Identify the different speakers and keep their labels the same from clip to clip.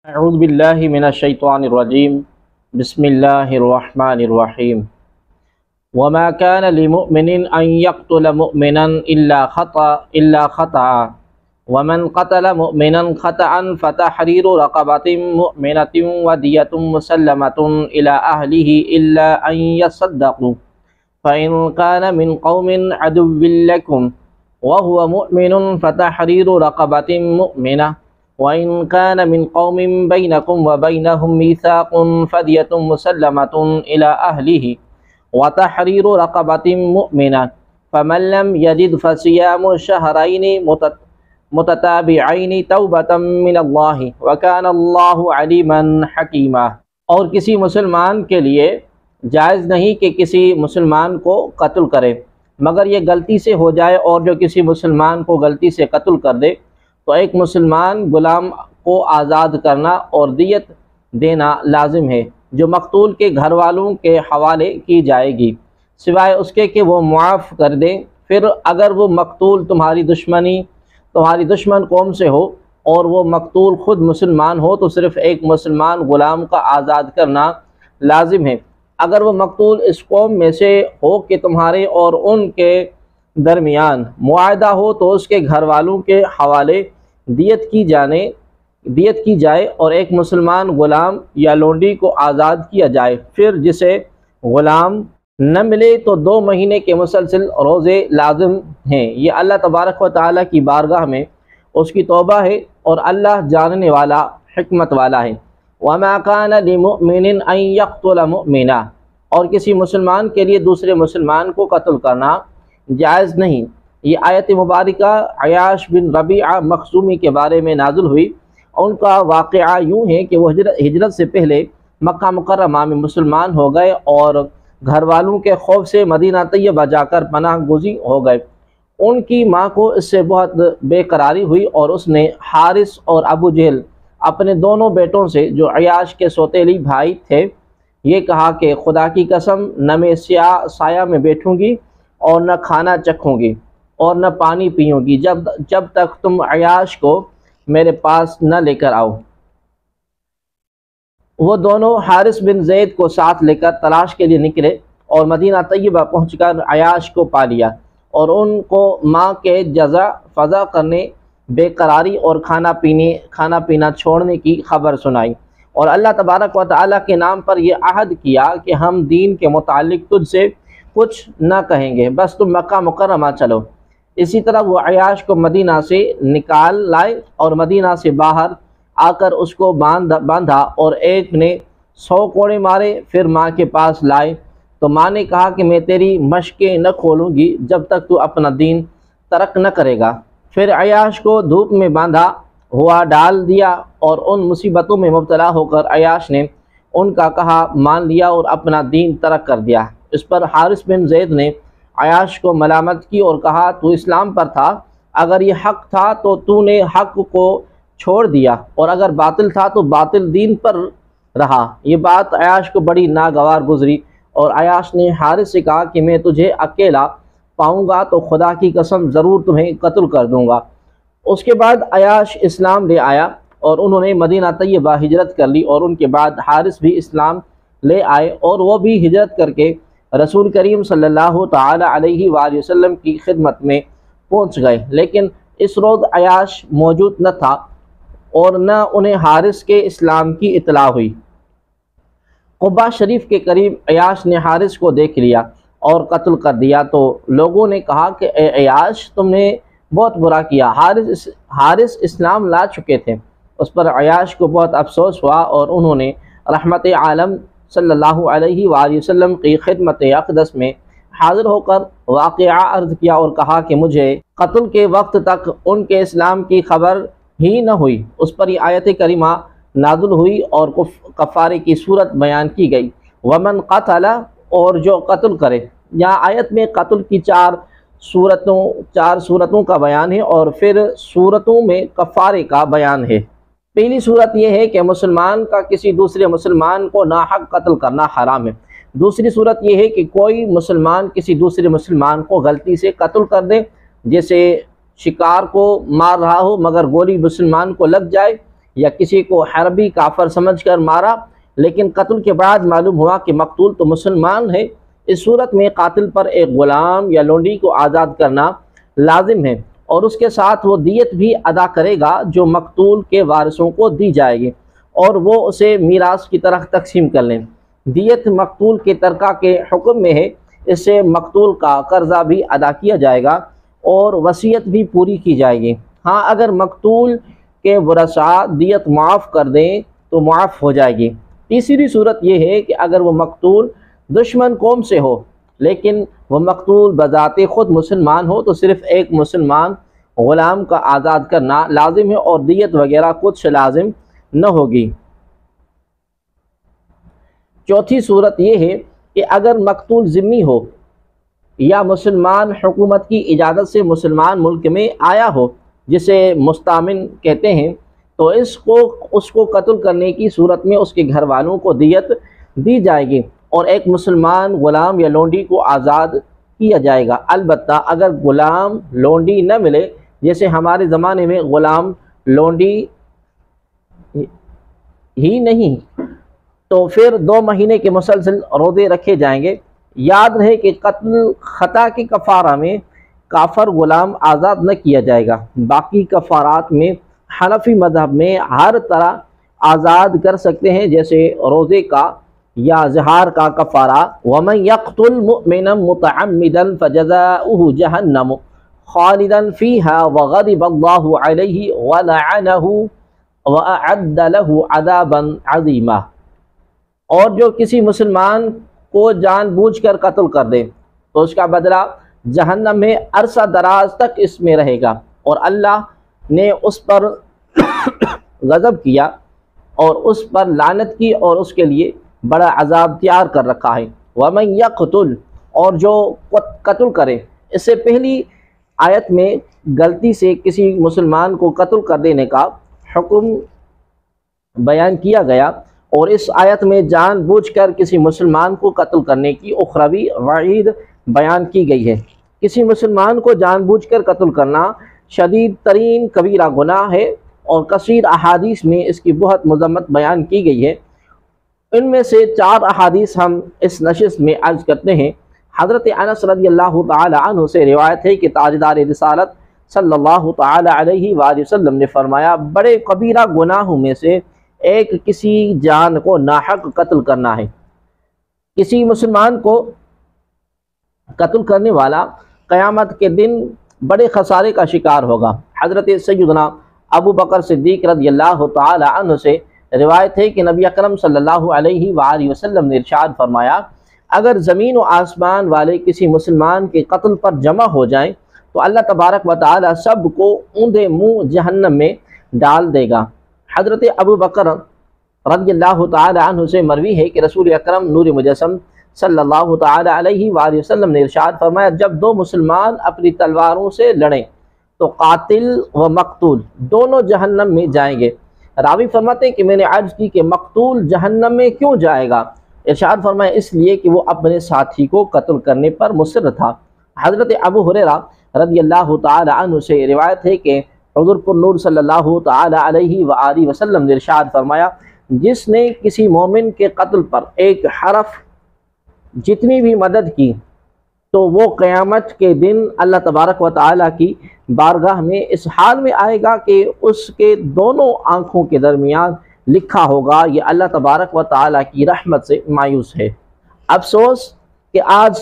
Speaker 1: اعوذ باللہ من الشیطان الرجیم بسم اللہ الرحمن الرحیم وما كان لمؤمن ان يقتل مؤمنا الا خطأ ومن قتل مؤمنا خطأ فتحرير رقبة مؤمنة ودية مسلمة إلى أهله إلا أن يصدقوا فإن كان من قوم عدو لكم وهو مؤمن فتحرير رقبة مؤمنة وَإِنْ كَانَ مِنْ قَوْمٍ بَيْنَكُمْ وَبَيْنَهُمْ مِيثَاقٌ فَدْيَةٌ مُسَلَّمَةٌ إِلَى أَهْلِهِ وَتَحْرِيرُ رَقَبَةٍ مُؤْمِنَةٍ فَمَنْ لَمْ يَجِدْ فَصِيَامُ شَهْرَيْنِ متتابعین توبۃ من اللہ وکان اللہ علیما حکیما۔ اور کسی مسلمان کے لیے جائز نہیں کہ کسی مسلمان کو قتل کرے مگر یہ غلطی سے ہو جائے، اور جو کسی مسلمان کو غلطی سے قتل کر دے تو ایک مسلمان غلام کو آزاد کرنا اور دیت دینا لازم ہے، جو مقتول کے گھر والوں کے حوالے کی جائے گی سوائے اس کے کہ وہ معاف کر دیں۔ پھر اگر وہ مقتول تمہاری دشمن قوم سے ہو اور وہ مقتول خود مسلمان ہو تو صرف ایک مسلمان غلام کا آزاد کرنا لازم ہے۔ اگر وہ مقتول اس قوم میں سے ہو کہ تمہارے اور ان کے درمیان معاہدہ ہو تو اس کے گھر والوں کے حوالے دیت کی جائے اور ایک مسلمان غلام یا لونڈی کو آزاد کیا جائے۔ پھر جسے غلام نہ ملے تو 2 مہینے کے مسلسل روزے لازم ہیں۔ یہ اللہ تبارک و تعالیٰ کی بارگاہ میں اس کی توبہ ہے اور اللہ جاننے والا حکمت والا ہے۔ وَمَا كَانَ لِمُؤْمِنٍ أَن يَقْتُلَ مُؤْمِنًا، اور کسی مسلمان کے لیے دوسرے مسلمان کو قتل کرنا جائز نہیں۔ یہ آیت مبارکہ عیاش بن ربیعہ مخزومی کے بارے میں نازل ہوئی۔ ان کا واقعہ یوں ہے کہ وہ ہجرت سے پہلے مکہ مکرمہ میں مسلمان ہو گئے اور گھر والوں کے خوف سے مدینہ طیبہ جا کر پناہ گزین ہو گئے۔ ان کی ماں کو اس سے بہت بے قراری ہوئی اور اس نے حارث اور ابو جہل اپنے دونوں بیٹوں سے جو عیاش کے سوتیلی بھائی تھے یہ کہا کہ خدا کی قسم نہ میں سایہ میں بیٹھوں گی اور نہ کھانا چکھوں گی اور نہ پانی پیوں گی جب تک تم عیاش کو میرے پاس نہ لے کر آؤ۔ وہ دونوں حارث بن زید کو ساتھ لے کر تلاش کے لیے نکلے اور مدینہ طیبہ پہنچ کر عیاش کو پا لیا اور ان کو ماں کے جزا فضا کرنے، بے قراری اور کھانا پینا چھوڑنے کی خبر سنائی، اور اللہ تبارک و تعالیٰ کے نام پر یہ عہد کیا کہ ہم دین کے متعلق تجھ سے کچھ نہ کہیں گے، بس تم مکہ مکرمہ چلو۔ اسی طرح وہ عیاش کو مدینہ سے نکال لائے اور مدینہ سے باہر آ کر اس کو باندھا اور ایک نے 100 کوڑے مارے۔ پھر ماں کے پاس لائے تو ماں نے کہا کہ میں تیری مشقیں نہ کھولوں گی جب تک تو اپنا دین ترک نہ کرے گا۔ پھر عیاش کو دھوپ میں باندھا ہوا ڈال دیا اور ان مصیبتوں میں مبتلا ہو کر عیاش نے ان کا کہا مان لیا اور اپنا دین ترک کر دیا۔ اس پر حارث بن زید نے عیاش کو ملامت کی اور کہا تو اسلام پر تھا، اگر یہ حق تھا تو تو نے حق کو چھوڑ دیا، اور اگر باطل تھا تو باطل دین پر رہا۔ یہ بات عیاش کو بڑی ناگوار گزری اور عیاش نے حارث سے کہا کہ میں تجھے اکیلا پاؤں گا تو خدا کی قسم ضرور تمہیں قتل کر دوں گا۔ اس کے بعد عیاش اسلام لے آیا اور انہوں نے مدینہ طیبہ ہجرت کر لی، اور ان کے بعد حارث بھی اسلام لے آئے اور وہ بھی ہجرت کر کے رسول کریم صلی اللہ تعالی علیہ وآلہ وسلم کی خدمت میں پہنچ گئے، لیکن اس روز عیاش موجود نہ تھا اور نہ انہیں حارث کے اسلام کی اطلاع ہوئی۔ قباء شریف کے قریب عیاش نے حارث کو دیکھ لیا اور قتل کر دیا تو لوگوں نے کہا کہ اے عیاش تم نے بہت برا کیا، حارث اسلام لا چکے تھے۔ اس پر عیاش کو بہت افسوس ہوا اور انہوں نے رحمت عالم صلی اللہ علیہ وآلہ وسلم کی خدمت اقدس میں حاضر ہو کر واقعہ عرض کیا اور کہا کہ مجھے قتل کے وقت تک ان کے اسلام کی خبر ہی نہ ہوئی۔ اس پر یہ آیت کریمہ نازل ہوئی اور کفارے کی صورت بیان کی گئی، ومن قتل، اور جو قتل کرے۔ یہاں آیت میں قتل کی 4 صورتوں کا بیان ہے اور پھر صورتوں میں کفارے کا بیان ہے۔ پہلی صورت یہ ہے کہ مسلمان کا کسی دوسرے مسلمان کو ناحق قتل کرنا حرام ہے۔ دوسری صورت یہ ہے کہ کوئی مسلمان کسی دوسرے مسلمان کو غلطی سے قتل کر دے، جیسے شکار کو مار رہا ہو مگر گولی مسلمان کو لگ جائے، یا کسی کو حربی کافر سمجھ کر مارا لیکن قتل کے بعد معلوم ہوا کہ مقتول تو مسلمان ہے، اس صورت میں قاتل پر ایک غلام یا لونڈی کو آزاد کرنا لازم ہے، اور اس کے ساتھ وہ دیت بھی ادا کرے گا جو مقتول کے وارثوں کو دی جائے گی، اور وہ اسے میراث کی طرح تقسیم کر لیں۔ دیت مقتول کے ترکہ کے حکم میں ہے، اس سے مقتول کا قرضہ بھی ادا کیا جائے گا اور وصیت بھی پوری کی جائے گی۔ ہاں اگر مقتول کے ورثاء دیت معاف کر دیں تو معاف ہو جائے گی۔ تیسری صورت یہ ہے کہ اگر وہ مقتول دشمن قوم سے ہو لیکن وہ مقتول بذات خود مسلمان ہو تو صرف ایک مسلمان غلام کا آزاد کرنا لازم ہے اور دیت وغیرہ کچھ لازم نہ ہوگی۔ چوتھی صورت یہ ہے کہ اگر مقتول ذمہ ہو یا مسلمان حکومت کی اجازت سے مسلمان ملک میں آیا ہو جسے مستامن کہتے ہیں، تو اس کو قتل کرنے کی صورت میں اس کے گھر والوں کو دیت دی جائے گی اور ایک مسلمان غلام یا لونڈی کو آزاد کیا جائے گا۔ البتہ اگر غلام لونڈی نہ ملے، جیسے ہمارے زمانے میں غلام لونڈی ہی نہیں، تو پھر 2 مہینے کے مسلسل روزے رکھے جائیں گے۔ یاد رہے کہ قتل خطا کے کفارہ میں کافر غلام آزاد نہ کیا جائے گا۔ باقی کفارات میں حنفی مذہب میں ہر طرح آزاد کر سکتے ہیں، جیسے روزے کا یا زہار کا کفارہ۔ وَمَن يَقْتُلْ مُؤْمِنًا مُتَعَمِّدًا فَجَزَاؤُهُ جَهَنَّمُ خَالِدًا فِيهَا وَغَضِبَ اللَّهُ عَلَيْهِ وَلَعَنَهُ وَأَعَدَّ لَهُ عَذَابًا عَظِيمًا۔ اور جو کسی مسلمان کو جان بوجھ کر قتل کر دے تو اس کا بدلہ جہنم میں عرصہ دراز تک اس میں رہے گا، اور اللہ نے اس پر غضب کیا اور اس پر لعنت کی اور اس کے لیے بڑا عذاب تیار کر رکھا ہے۔ وَمَن يَقْتُلْ، اور جو قتل کرے، اس سے پہلی آیت میں غلطی سے کسی مسلمان کو قتل کر دینے کا حکم بیان کیا گیا، اور اس آیت میں جان بوجھ کر کسی مسلمان کو قتل کرنے کی اخروی وعید بیان کی گئی ہے۔ کسی مسلمان کو جان بوجھ کر قتل کرنا شدید ترین کبیرہ گناہ ہے، اور کثیر احادیث میں اس کی بہت مذمت بیان کی گئی ہے۔ ان میں سے 4 احادیث ہم اس نشست میں عرض کرتے ہیں۔ حضرت انس رضی اللہ تعالی عنہ سے روایت ہے کہ تاجدار رسالت صلی اللہ تعالی علیہ وآلہ وسلم نے فرمایا، بڑے کبیرہ گناہوں میں سے ایک کسی جان کو ناحق قتل کرنا ہے۔ کسی مسلمان کو قتل کرنے والا قیامت کے دن بڑے خسارے کا شکار ہوگا۔ حضرت سیدنا ابو بکر صدیق رضی اللہ تعالی عنہ سے روایت ہے کہ نبی اکرم صلی اللہ علیہ وآلہ وسلم نے ارشاد فرمایا، اگر زمین و آسمان والے کسی مسلمان کے قتل پر جمع ہو جائیں تو اللہ تبارک و تعالی سب کو اوندے منہ جہنم میں ڈال دے گا۔ حضرت ابو بکر رضی اللہ تعالی عنہ سے مروی ہے کہ رسول اکرم نور مجسم صلی اللہ تعالی علیہ وآلہ وسلم نے ارشاد فرمایا، جب 2 مسلمان اپنی تلواروں سے لڑیں تو قاتل و مقتول دونوں جہنم میں جائیں گے۔ راوی فرماتے ہیں کہ میں نے عرض کی کہ مقتول جہنم میں کیوں جائے گا؟ ارشاد فرمایا، اس لیے کہ وہ اپنے ساتھی کو قتل کرنے پر مصر تھا۔ حضرت ابو ہریرہ رضی اللہ تعالی عنہ سے روایت ہے کہ حضور پر نور صلی اللہ تعالی علیہ وآلہ وسلم نے ارشاد فرمایا، جس نے کسی مومن کے قتل پر ایک حرف جتنی بھی مدد کی تو وہ قیامت کے دن اللہ تبارک و تعالیٰ کی بارگاہ میں اس حال میں آئے گا کہ اس کے دونوں آنکھوں کے درمیان لکھا ہوگا، یہ اللہ تبارک و تعالیٰ کی رحمت سے مایوس ہے۔ افسوس کہ آج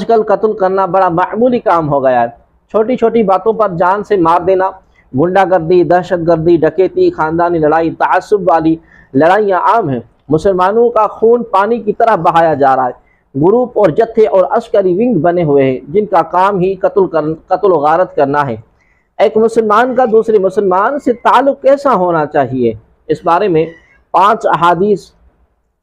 Speaker 1: کل قتل کرنا بڑا معمولی کام ہو گیا ہے۔ چھوٹی چھوٹی باتوں پر جان سے مار دینا، گنڈا گردی، دہشت گردی، ڈکیتی، خاندانی لڑائی، تعصب والی لڑائیاں عام ہیں۔ مسلمانوں کا خون پانی کی طرح بہایا جا رہا ہے۔ گروپ اور جتھے اور عسکری ونگ بنے ہوئے ہیں جن کا کام ہی قتل و غارت کرنا ہے۔ ایک مسلمان کا دوسرے مسلمان سے تعلق کیسا ہونا چاہیے، اس بارے میں 5 احادیث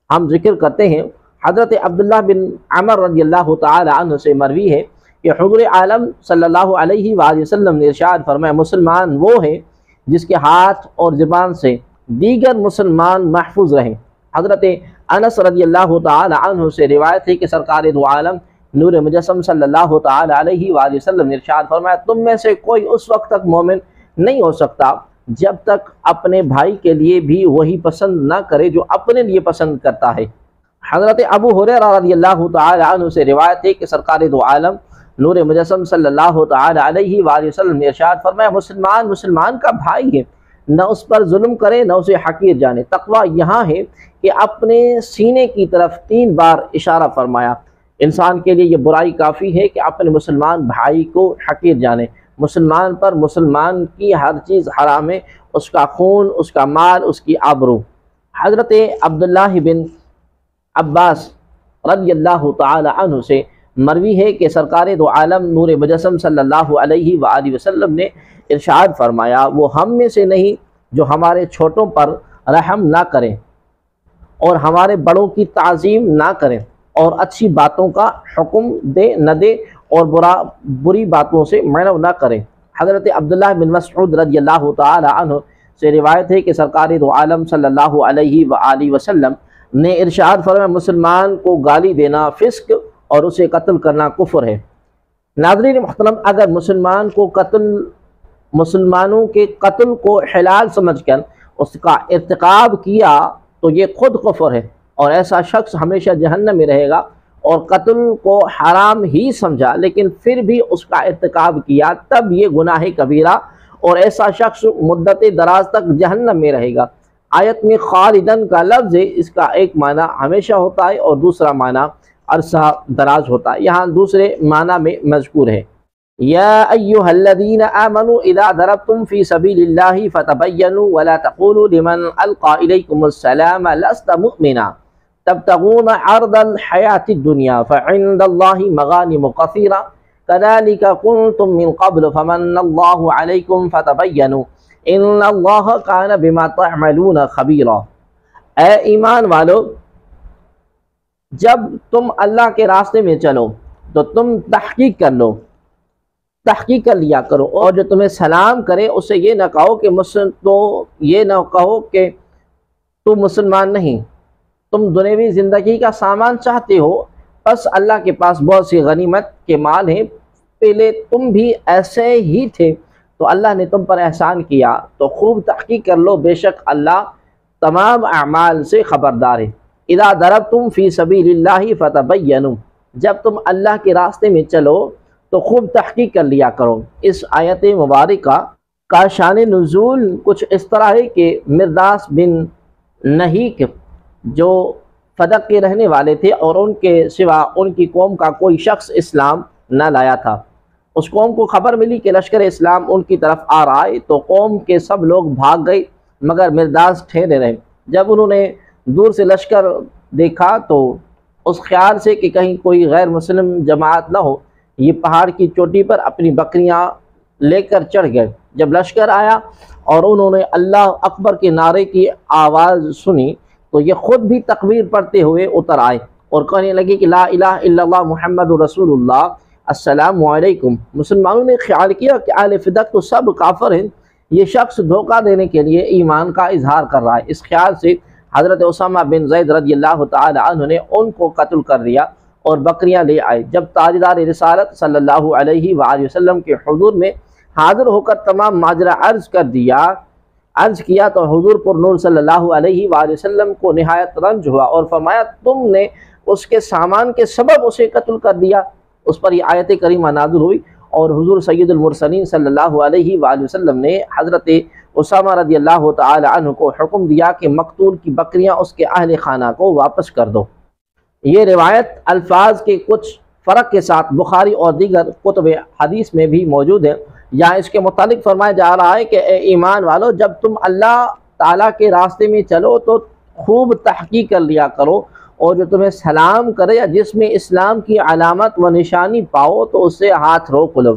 Speaker 1: ہم ذکر کرتے ہیں۔ حضرت عبداللہ بن عمر رضی اللہ تعالی عنہ سے مروی ہے کہ حضور عالم صلی اللہ علیہ وآلہ وسلم نے ارشاد فرمایا، مسلمان وہ ہے جس کے ہاتھ اور زبان سے دیگر مسلمان محفوظ رہیں۔ حضرت انس رضی اللہ تعالی عنہ سے روایت ہے کہ سرکار دو عالم نور مجسم صلی اللہ تعالی علیہ وآلہ وسلم نے ارشاد فرمایا، تم میں سے کوئی اس وقت تک مومن نہیں ہو سکتا جب تک اپنے بھائی کے لیے بھی وہی پسند نہ کرے جو اپنے لیے پسند کرتا ہے۔ حضرت ابو ہریرہ رضی اللہ تعالی عنہ سے روایت ہے کہ سرکار دو عالم نور مجسم صلی اللہ تعالی علیہ وآلہ وسلم نے ارشاد فرمایا، مسلمان کا بھائی ہے، نہ اس پر ظلم کرے نہ اسے حقیر جانے۔ تقویٰ یہاں ہے کہ اپنے سینے کی طرف 3 بار اشارہ فرمایا۔ انسان کے لیے یہ برائی کافی ہے کہ اپنے مسلمان بھائی کو حقیر جانے۔ مسلمان پر مسلمان کی ہر چیز حرام ہے، اس کا خون، اس کا مال، اس کی آبرو۔ حضرت عبداللہ بن عباس رضی اللہ تعالی عنہ سے مروی ہے کہ سرکار دو عالم نور مجسم صلی اللہ علیہ وآلہ وسلم نے ارشاد فرمایا، وہ ہم میں سے نہیں جو ہمارے چھوٹوں پر رحم نہ کریں اور ہمارے بڑوں کی تعظیم نہ کریں اور اچھی باتوں کا حکم دے نہ دے اور بری باتوں سے منع نہ کریں۔ حضرت عبداللہ بن مسعود رضی اللہ تعالی عنہ سے روایت ہے کہ سرکار دو عالم صلی اللہ علیہ وآلہ وسلم نے ارشاد فرمایا، مسلمان کو گالی دینا فسق اور اسے قتل کرنا کفر ہے۔ ناظرین محترم، اگر مسلمانوں کے قتل کو حلال سمجھ کر اس کا ارتکاب کیا تو یہ خود کفر ہے اور ایسا شخص ہمیشہ جہنم میں رہے گا، اور قتل کو حرام ہی سمجھا لیکن پھر بھی اس کا ارتکاب کیا تب یہ گناہ کبیرہ اور ایسا شخص مدت دراز تک جہنم میں رہے گا۔ آیت میں خالدن کا لفظ ہے، اس کا ایک معنی ہمیشہ ہوتا ہے اور دوسرا معنی عرصہ دراز ہوتا ہے، یہاں دوسرے معنی میں مذکور ہے۔ یا ایھا الذین آمنوا اذا ضربتم فی سبیل اللہ فتبینوا ولا تقولوا لمن القى الیکم السلام لست مؤمنا تبتغون عرض الحیاۃ الدنیا فعند اللہ مغانم کثیرہ کذلک کنتم من قبل فمن اللہ علیکم فتبینوا ان اللہ کان بما تعملون خبیرا۔ اے ایمان والو، جب تم اللہ کے راستے میں چلو تو تم تحقیق کر لیا کرو، اور جو تمہیں سلام کرے اسے یہ نہ کہو کہ تو مسلمان نہیں، تم دنیوی زندگی کا سامان چاہتے ہو، بس اللہ کے پاس بہت سی غنیمت کے مال ہیں، پہلے تم بھی ایسے ہی تھے تو اللہ نے تم پر احسان کیا، تو خوب تحقیق کر لو، بے شک اللہ تمام اعمال سے خبردار ہے۔ اذا ضربتم فی سبیل اللہ فتبینوا، جب تم اللہ کے راستے میں چلو تو خوب تحقیق کر لیا کرو۔ اس آیت مبارکہ کا شان نزول کچھ اس طرح ہے کہ مرداس بن نہیک جو فدق کے رہنے والے تھے اور ان کے سوا ان کی قوم کا کوئی شخص اسلام نہ لایا تھا، اس قوم کو خبر ملی کہ لشکر اسلام ان کی طرف آ رہا ہے تو قوم کے سب لوگ بھاگ گئے مگر مرداس ٹھہرے رہے۔ جب انہوں نے دور سے لشکر دیکھا تو اس خیال سے کہ کہیں کوئی غیر مسلم جماعت نہ ہو، یہ پہاڑ کی چوٹی پر اپنی بکریاں لے کر چڑھ گئے۔ جب لشکر آیا اور انہوں نے اللہ اکبر کے نعرے کی آواز سنی تو یہ خود بھی تکبیر پڑھتے ہوئے اتر آئے اور کہنے لگے کہ لا الہ الا اللہ محمد رسول اللہ، السلام علیکم۔ مسلمانوں نے خیال کیا کہ اہل فدق تو سب کافر ہیں، یہ شخص دھوکہ دینے کے لیے ایمان کا اظہار کر رہا ہے۔ اس خیال سے حضرت اسامہ بن زید رضی اللہ تعالی عنہ نے ان کو قتل کر دیا اور بکریاں لے آئے۔ جب تاجدار رسالت صلی اللہ علیہ وآلہ وسلم کے حضور میں حاضر ہو کر تمام ماجرا عرض کیا تو حضور پر نور صلی اللہ علیہ وآلہ وسلم کو نہایت رنج ہوا اور فرمایا، تم نے اس کے سامان کے سبب اسے قتل کر دیا۔ اس پر یہ آیت کریمہ نازل ہوئی اور حضور سید المرسلین صلی اللہ علیہ وآلہ وسلم نے حضرت اسامہ رضی اللہ تعالی عنہ کو حکم دیا کہ مقتول کی بکریاں اس کے اہل خانہ کو واپس کر دو۔ یہ روایت الفاظ کے کچھ فرق کے ساتھ بخاری اور دیگر کتب حدیث میں بھی موجود ہے۔ یہاں اس کے متعلق فرمایا جا رہا ہے کہ اے ایمان والو، جب تم اللہ تعالیٰ کے راستے میں چلو تو خوب تحقیق کر لیا کرو، اور جو تمہیں سلام کرے یا جس میں اسلام کی علامت و نشانی پاؤ تو اس سے ہاتھ روک لو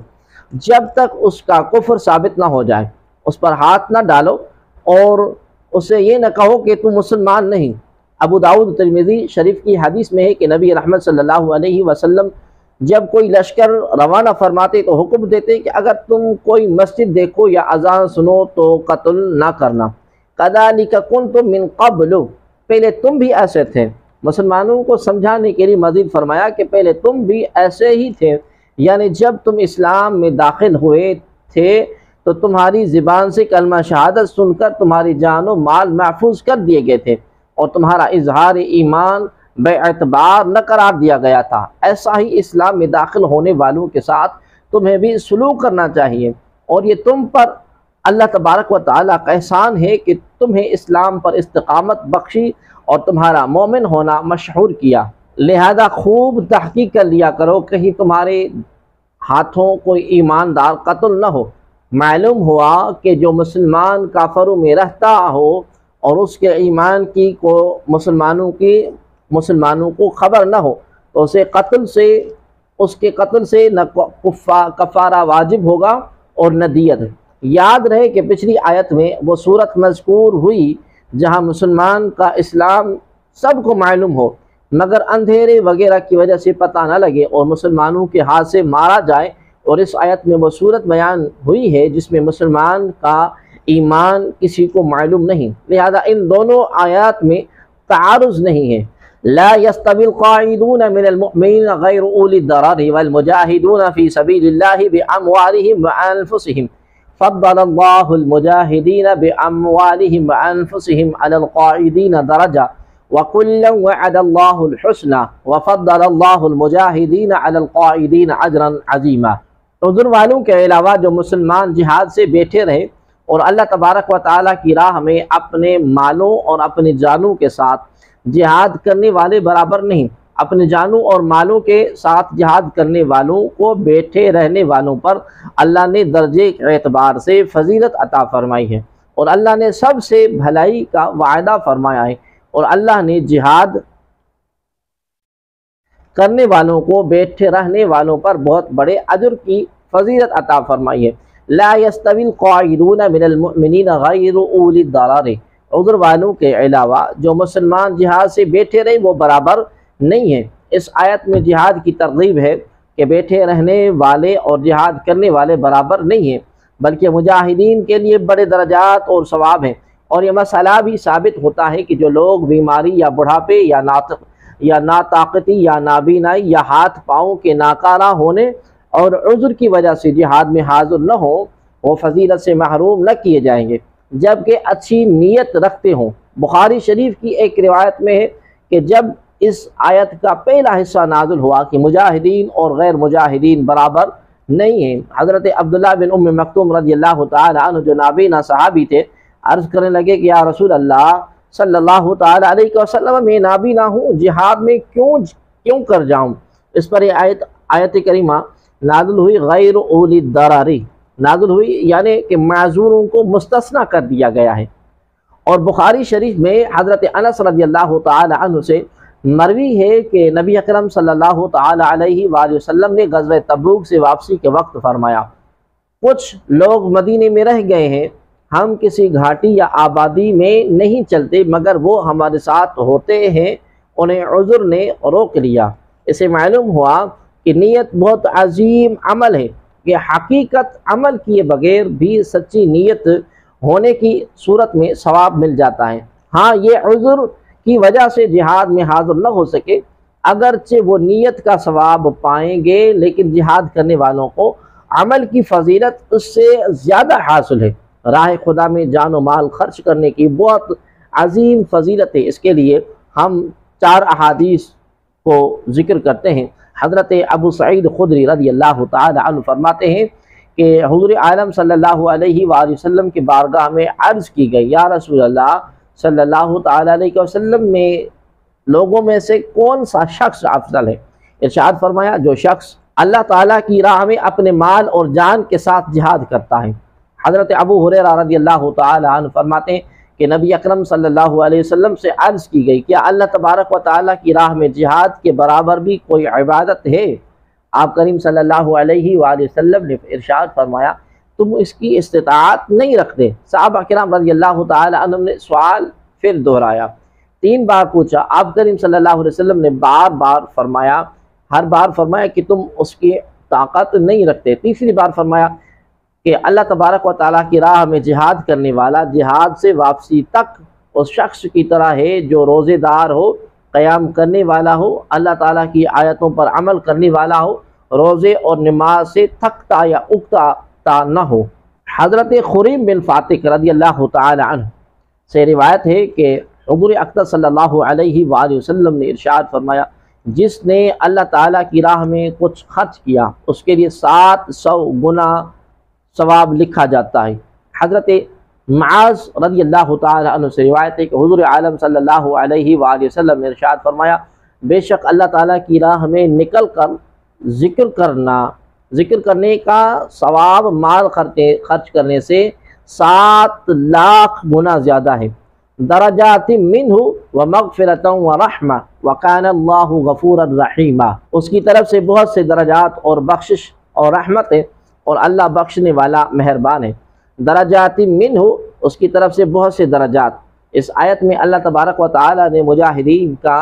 Speaker 1: جب تک اس کا کفر ثابت نہ ہو جائے، اس پر ہاتھ نہ ڈالو اور اسے یہ نہ کہو کہ تم مسلمان نہیں۔ ابو داؤد ترمذی شریف کی حدیث میں ہے کہ نبی رحمت صلی اللہ علیہ وسلم جب کوئی لشکر روانہ فرماتے تو حکم دیتے کہ اگر تم کوئی مسجد دیکھو یا اذان سنو تو قتل نہ کرنا۔ کذالک کنتم من قبل، پہلے تم بھی ایسے تھے۔ مسلمانوں کو سمجھانے کے لیے مزید فرمایا کہ پہلے تم بھی ایسے ہی تھے، یعنی جب تم اسلام میں داخل ہوئے تھے تو تمہاری زبان سے کلمہ شہادت سن کر تمہاری جان و مال محفوظ کر دیے گئے تھے اور تمہارا اظہار ایمان بے اعتبار نہ قرار دیا گیا تھا۔ ایسا ہی اسلام میں داخل ہونے والوں کے ساتھ تمہیں بھی سلوک کرنا چاہیے، اور یہ تم پر اللہ تبارک و تعالیٰ کا احسان ہے کہ تمہیں اسلام پر استقامت بخشی اور تمہارا مومن ہونا مشہور کیا۔ لہذا خوب تحقیق کر لیا کرو، کہیں تمہارے ہاتھوں کوئی ایماندار قتل نہ ہو۔ معلوم ہوا کہ جو مسلمان کافروں میں رہتا ہو اور اس کے ایمان کی کو مسلمانوں کو خبر نہ ہو تو اس کے قتل سے نہ کفارہ واجب ہوگا اور نہ دیت۔ یاد رہے کہ پچھلی آیت میں وہ صورت مذکور ہوئی جہاں مسلمان کا اسلام سب کو معلوم ہو مگر اندھیرے وغیرہ کی وجہ سے پتہ نہ لگے اور مسلمانوں کے ہاتھ سے مارا جائے، اور اس آیت میں وہ صورت بیان ہوئی ہے جس میں مسلمان کا ایمان کسی کو معلوم نہیں، لہذا ان دونوں آیات میں تعارض نہیں ہے۔ لا يستوي القاعدون من المؤمنين غير أولي الضرر والمجاهدون في سبيل الله بأموالهم وأنفسهم فضل الله المجاهدين بأموالهم وأنفسهم على القاعدين درجة وكلا وعد الله الحسنى وفضل الله المجاهدين على القاعدين أجرا عظيما۔ عذر والوں کے علاوہ جو مسلمان جہاد سے بیٹھے رہے اور اللہ تبارک و تعالیٰ کی راہ میں اپنے مالوں اور اپنی جانوں کے ساتھ جہاد کرنے والے برابر نہیں، اپنے جانوں اور مالوں کے ساتھ جہاد کرنے والوں کو بیٹھے رہنے والوں پر اللہ نے درجے کے اعتبار سے فضیلت عطا فرمائی ہے، اور اللہ نے سب سے بھلائی کا وعدہ فرمایا ہے، اور اللہ نے جہاد کرنے والوں کو بیٹھے رہنے والوں پر بہت بڑے اجر کی فضیلت عطا فرمائی ہے۔ لا يستوي القاعدون من المؤمنين غير أولي الضرر، عذر والوں کے علاوہ جو مسلمان جہاد سے بیٹھے رہے وہ برابر نہیں ہیں۔ اس آیت میں جہاد کی ترغیب ہے کہ بیٹھے رہنے والے اور جہاد کرنے والے برابر نہیں ہیں، بلکہ مجاہدین کے لیے بڑے درجات اور ثواب ہیں، اور یہ مسئلہ بھی ثابت ہوتا ہے کہ جو لوگ بیماری یا بڑھاپے یا ناطاقتی یا نابینائی یا ہاتھ پاؤں کے ناکارہ ہونے اور عذر کی وجہ سے جہاد میں حاضر نہ ہوں وہ فضیلت سے محروم نہ کیے جائیں گے جبکہ اچھی نیت رکھتے ہوں۔ بخاری شریف کی ایک روایت میں ہے کہ جب اس آیت کا پہلا حصہ نازل ہوا کہ مجاہدین اور غیر مجاہدین برابر نہیں ہیں، حضرت عبداللہ بن ام مکتوم رضی اللہ تعالی عنہ جو نابینا صحابی تھے عرض کرنے لگے کہ یا رسول اللہ صلی اللہ تعالی علیہ وسلم، میں نابینا ہوں، جہاد میں کیوں کر جاؤں؟ اس پر یہ آیت کریمہ نازل ہوئی، غیر اولی الضرر نازل ہوئی، یعنی کہ معذوروں کو مستثنیٰ کر دیا گیا ہے۔ اور بخاری شریف میں حضرت انس رضی اللہ تعالی عنہ سے مروی ہے کہ نبی اکرم صلی اللہ تعالی علیہ وآلہ وسلم نے غزوہ تبوک سے واپسی کے وقت فرمایا، کچھ لوگ مدینے میں رہ گئے ہیں، ہم کسی گھاٹی یا آبادی میں نہیں چلتے مگر وہ ہمارے ساتھ ہوتے ہیں، انہیں عذر نے روک لیا۔ اسے معلوم ہوا کہ نیت بہت عظیم عمل ہے کہ حقیقت عمل کیے بغیر بھی سچی نیت ہونے کی صورت میں ثواب مل جاتا ہے۔ ہاں، یہ عذر کی وجہ سے جہاد میں حاضر نہ ہو سکے اگرچہ وہ نیت کا ثواب پائیں گے، لیکن جہاد کرنے والوں کو عمل کی فضیلت اس سے زیادہ حاصل ہے۔ راہ خدا میں جان و مال خرچ کرنے کی بہت عظیم فضیلت ہے۔ اس کے لیے ہم 4 احادیث کو ذکر کرتے ہیں۔ حضرت ابو سعید خدری رضی اللہ تعالی عنہ فرماتے ہیں کہ حضور عالم صلی اللہ علیہ وآلہ وسلم کی بارگاہ میں عرض کی گئی، یا رسول اللہ صلی اللہ تعالی علیہ وسلم، میں لوگوں میں سے کون سا شخص افضل ہے؟ ارشاد فرمایا، جو شخص اللہ تعالیٰ کی راہ میں اپنے مال اور جان کے ساتھ جہاد کرتا ہے۔ حضرت ابو ہریرہ رضی اللہ تعالی عنہ فرماتے ہیں کہ نبی اکرم صلی اللہ علیہ وسلم سے عرض کی گئی، کیا اللہ تبارک و تعالیٰ کی راہ میں جہاد کے برابر بھی کوئی عبادت ہے؟ آپ کریم صلی اللہ علیہ وآلہ وسلم نے ارشاد فرمایا، تم اس کی استطاعت نہیں رکھتے۔ صحابہ کرام رضی اللہ تعالی عنہ نے سوال پھر دہرایا، 3 بار پوچھا۔ آپ کریم صلی اللہ علیہ وسلم نے ہر بار فرمایا کہ تم اس کی طاقت نہیں رکھتے۔ تیسری بار فرمایا کہ اللہ تبارک و تعالیٰ کی راہ میں جہاد کرنے والا جہاد سے واپسی تک اس شخص کی طرح ہے جو روزے دار ہو، قیام کرنے والا ہو، اللہ تعالیٰ کی آیتوں پر عمل کرنے والا ہو، روزے اور نماز سے تھکتا یا اکتا نہ ہو۔ حضرت خریم بن فاتح رضی اللہ تعالی عنہ سے روایت ہے کہ حضور اقدس صلی اللہ علیہ وآلہ وسلم نے ارشاد فرمایا، جس نے اللہ تعالیٰ کی راہ میں کچھ خرچ کیا اس کے لیے 700 گنا ثواب لکھا جاتا ہے۔ حضرت معاذ رضی اللہ تعالی عنہ سے روایت ہے کہ حضور عالم صلی اللہ علیہ وآلہ وسلم نے ارشاد فرمایا، بے شک اللہ تعالیٰ کی راہ میں نکل کر ذکر کرنے کا ثواب مال خرچ کرنے سے 7 لاکھ گنا زیادہ ہے۔ درجات منہ ومغفرۃ ورحمہ وکان اللہ غفورا رحیما، اس کی طرف سے بہت سے درجات اور بخشش اور رحمت ہے، اور اللہ بخشنے والا مہربان ہے۔ درجات منہ، اس کی طرف سے بہت سے درجات۔ اس آیت میں اللہ تبارک و تعالی نے مجاہدین کا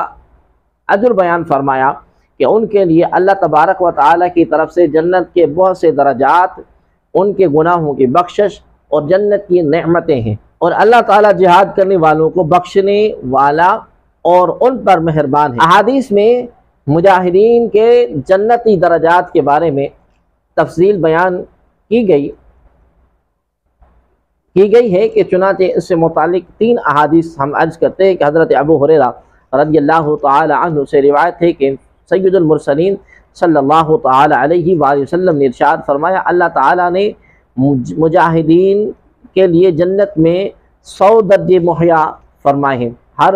Speaker 1: اجر بیان فرمایا کہ ان کے لیے اللہ تبارک و تعالی کی طرف سے جنت کے بہت سے درجات، ان کے گناہوں کی بخشش اور جنت کی نعمتیں ہیں، اور اللہ تعالیٰ جہاد کرنے والوں کو بخشنے والا اور ان پر مہربان ہے۔ احادیث میں مجاہدین کے جنتی درجات کے بارے میں تفصیل بیان کی گئی ہے کہ چنانچہ اس سے متعلق 3 احادیث ہم عرض کرتے ہیں کہ حضرت ابو ہریرہ رضی اللہ تعالی عنہ سے روایت ہے کہ سید المرسلین صلی اللہ تعالی علیہ وآلہ وسلم نے ارشاد فرمایا، اللہ تعالیٰ نے مجاہدین کے لیے جنت میں 100 درجے مہیا فرمائے ہیں۔ ہر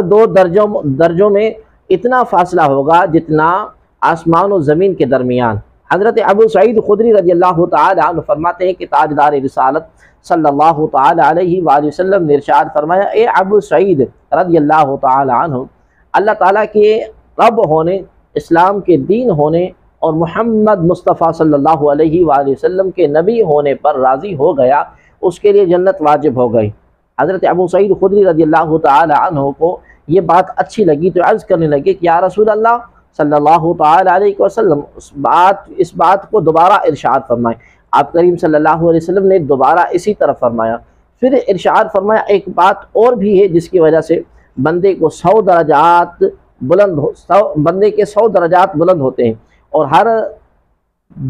Speaker 1: دو درجوں میں اتنا فاصلہ ہوگا جتنا آسمان و زمین کے درمیان۔ حضرت ابو سعید خدری رضی اللہ تعالی عنہ فرماتے ہیں کہ تاجدار رسالت صلی اللہ تعالی علیہ وآلہ وسلم نے ارشاد فرمایا، اے ابو سعید رضی اللہ تعالی عنہ، اللہ تعالیٰ کے رب ہونے، اسلام کے دین ہونے اور محمد مصطفیٰ صلی اللہ علیہ وآلہ وسلم کے نبی ہونے پر راضی ہو گیا، اس کے لیے جنت واجب ہو گئی۔ حضرت ابو سعید خدری رضی اللہ تعالی عنہ کو یہ بات اچھی لگی تو عرض کرنے لگے کہ یا رسول اللہ صلی اللہ تعالی علیہ وسلم، اس بات کو دوبارہ ارشاد فرمائیں۔ آپ کریم صلی اللہ علیہ وسلم نے دوبارہ اسی طرح فرمایا۔ پھر ارشاد فرمایا، ایک بات اور بھی ہے جس کی وجہ سے بندے کے 100 درجات بلند ہوتے ہیں، اور ہر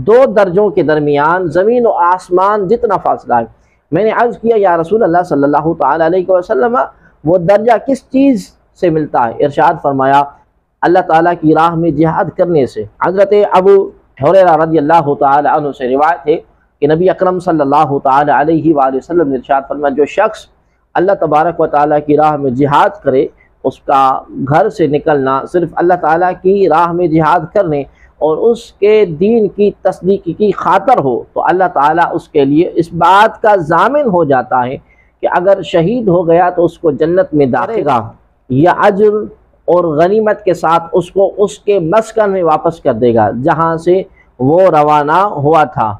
Speaker 1: 2 درجوں کے درمیان زمین و آسمان جتنا فاصلہ ہے۔ میں نے عرض کیا یا رسول اللہ صلی اللہ تعالی علیہ وسلم، وہ درجہ کس چیز سے ملتا ہے؟ ارشاد فرمایا، اللہ تعالیٰ کی راہ میں جہاد کرنے سے۔ حضرت ابو ہریرہ رضی اللہ تعالی عنہ سے روایت ہے کہ نبی اکرم صلی اللہ تعالی علیہ وآلہ وسلم نے ارشاد فرمایا، جو شخص اللہ تبارک و تعالیٰ کی راہ میں جہاد کرے، اس کا گھر سے نکلنا صرف اللہ تعالیٰ کی راہ میں جہاد کرنے اور اس کے دین کی تصدیق کی خاطر ہو، تو اللہ تعالیٰ اس کے لیے اس بات کا ضامن ہو جاتا ہے کہ اگر شہید ہو گیا تو اس کو جنت میں داخلے گا، یا اجر اور غنیمت کے ساتھ اس کو اس کے مسکن میں واپس کر دے گا جہاں سے وہ روانہ ہوا تھا۔